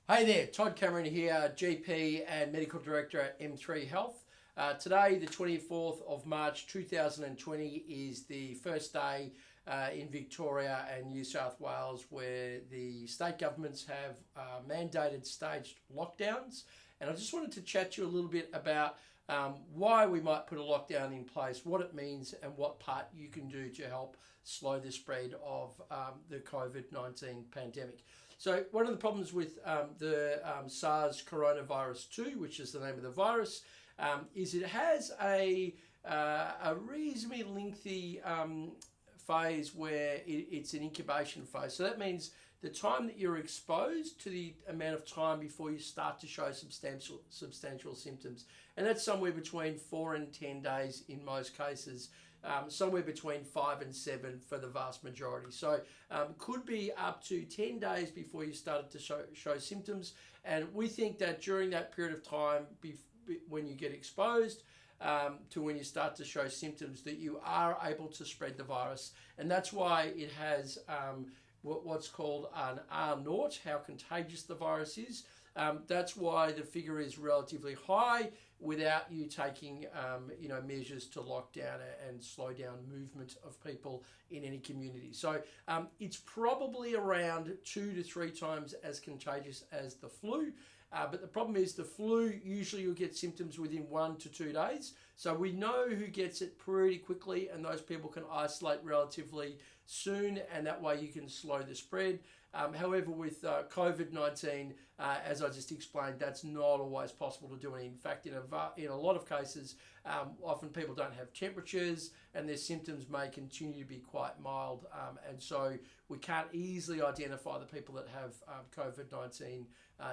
Hey there, Todd Cameron here, GP and Medical Director at M3 Health. Today, the 24th of March 2020, is the first day in Victoria and New South Wales where the state governments have mandated staged lockdowns. And I just wanted to chat to you a little bit about why we might put a lockdown in place, what it means, and what part you can do to help slow the spread of the COVID-19 pandemic. So one of the problems with the SARS coronavirus 2, which is the name of the virus, is it has a reasonably lengthy phase where it's an incubation phase. So that means the time that you're exposed to the amount of time before you start to show substantial symptoms. And that's somewhere between 4 and 10 days in most cases. Somewhere between 5 and 7 for the vast majority. So could be up to 10 days before you started to show symptoms. And we think that during that period of time, when you get exposed to when you start to show symptoms, that you are able to spread the virus. And that's why it has what's called an R0, how contagious the virus is. That's why the figure is relatively high without you taking measures to lock down and slow down movement of people in any community. So it's probably around 2 to 3 times as contagious as the flu. But the problem is the flu, usually you'll get symptoms within 1 to 2 days. So we know who gets it pretty quickly, and those people can isolate relatively soon, and that way you can slow the spread. However, with COVID-19, as I just explained, that's not always possible to do. And in fact, in a lot of cases, often people don't have temperatures and their symptoms may continue to be quite mild. And so we can't easily identify the people that have COVID-19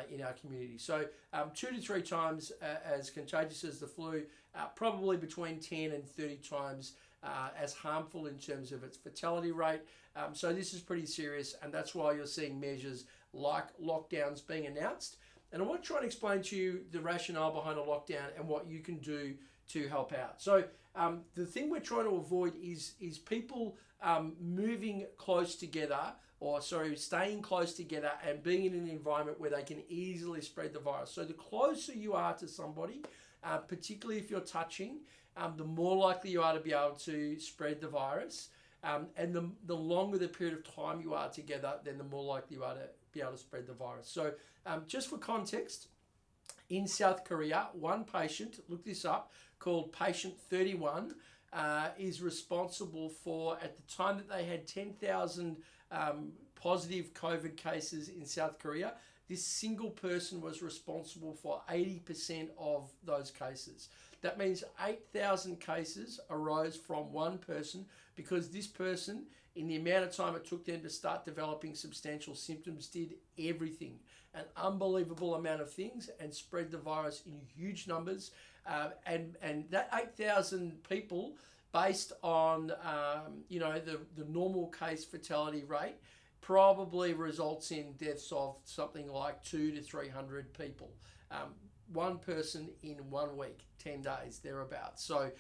in our community. So 2 to 3 times as contagious as the flu, probably between 10 and 30 times as harmful in terms of its fatality rate. So this is pretty serious, and that's why you're seeing measures like lockdowns being announced. And I want to try and explain to you the rationale behind a lockdown and what you can do to help out. So the thing we're trying to avoid is people moving close together, staying close together and being in an environment where they can easily spread the virus. So the closer you are to somebody, particularly if you're touching, the more likely you are to be able to spread the virus. And the longer the period of time you are together, then the more likely you are to be able to spread the virus. So just for context, in South Korea, one patient, look this up, called patient 31, is responsible for, at the time that they had 10,000 positive COVID cases in South Korea, this single person was responsible for 80% of those cases. That means 8,000 cases arose from one person because this person, in the amount of time it took them to start developing substantial symptoms, did everything, an unbelievable amount of things, and spread the virus in huge numbers. And that 8,000 people, based on the normal case fatality rate, probably results in deaths of something like 200 to 300 people. One person in 1 week, 10 days, thereabouts. So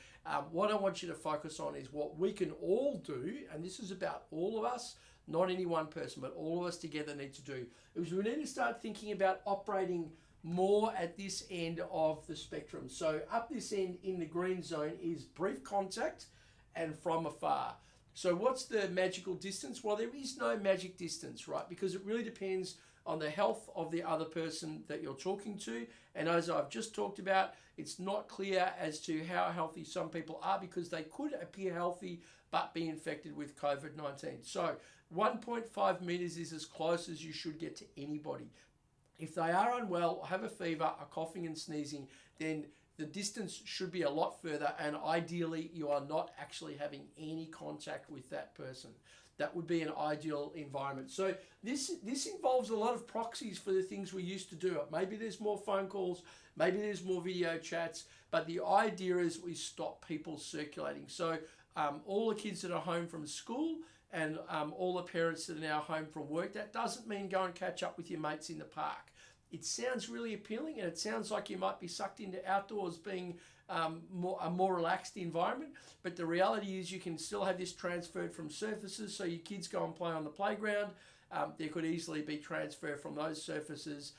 what I want you to focus on is what we can all do, and this is about all of us, not any one person, but all of us together need to do, is we need to start thinking about operating more at this end of the spectrum. So up this end in the green zone is brief contact and from afar. So what's the magical distance? Well, there is no magic distance, right? Because it really depends on the health of the other person that you're talking to. And as I've just talked about, it's not clear as to how healthy some people are because they could appear healthy but be infected with COVID-19. So 1.5 meters is as close as you should get to anybody. If they are unwell, have a fever, are coughing and sneezing, then the distance should be a lot further, and ideally you are not actually having any contact with that person. That would be an ideal environment. So this involves a lot of proxies for the things we used to do. Maybe there's more phone calls, maybe there's more video chats, but the idea is we stop people circulating. So all the kids that are home from school and all the parents that are now home from work, that doesn't mean go and catch up with your mates in the park. It sounds really appealing, and it sounds like you might be sucked into outdoors being a more relaxed environment. But the reality is you can still have this transferred from surfaces. So your kids go and play on the playground. there could easily be transfer from those surfaces.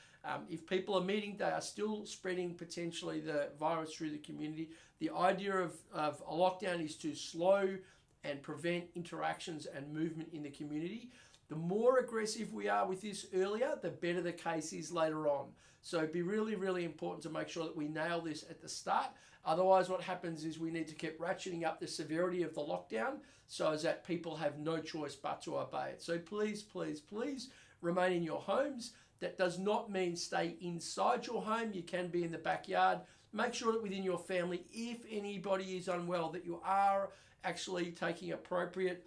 If people are meeting, they are still spreading potentially the virus through the community. The idea of a lockdown is to slow and prevent interactions and movement in the community. The more aggressive we are with this earlier, the better the case is later on. So it'd be really, really important to make sure that we nail this at the start. Otherwise, what happens is we need to keep ratcheting up the severity of the lockdown so as that people have no choice but to obey it. So please, please, please remain in your homes. That does not mean stay inside your home. You can be in the backyard. Make sure that within your family, if anybody is unwell, that you are actually taking appropriate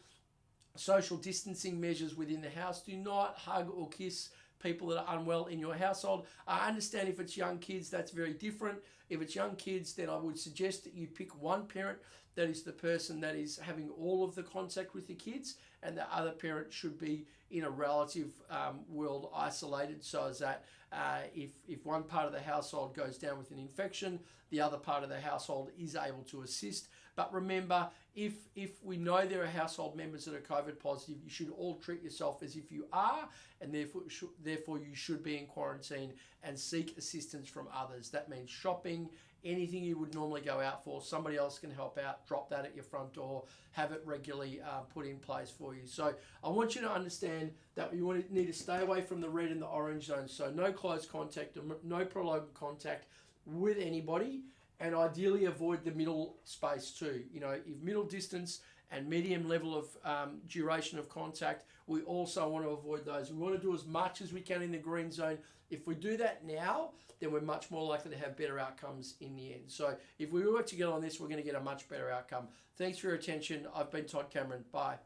social distancing measures within the house. Do not hug or kiss people that are unwell in your household. I understand if it's young kids, that's very different. If it's young kids, then I would suggest that you pick one parent that is the person that is having all of the contact with the kids, and the other parent should be in a relative world isolated, so as that if one part of the household goes down with an infection, the other part of the household is able to assist. But remember, if we know there are household members that are COVID positive, you should all treat yourself as if you are, and therefore you should be in quarantine and seek assistance from others. That means shopping, anything you would normally go out for, somebody else can help out. Drop that at your front door, have it regularly put in place for you. So I want you to understand that you need to stay away from the red and the orange zones. So no close contact, no prolonged contact with anybody, and ideally avoid the middle space too. You know, if middle distance and medium level of duration of contact, we also want to avoid those. We want to do as much as we can in the green zone. If we do that now, then we're much more likely to have better outcomes in the end. So if we work together on this, we're going to get a much better outcome. Thanks for your attention. I've been Todd Cameron. Bye.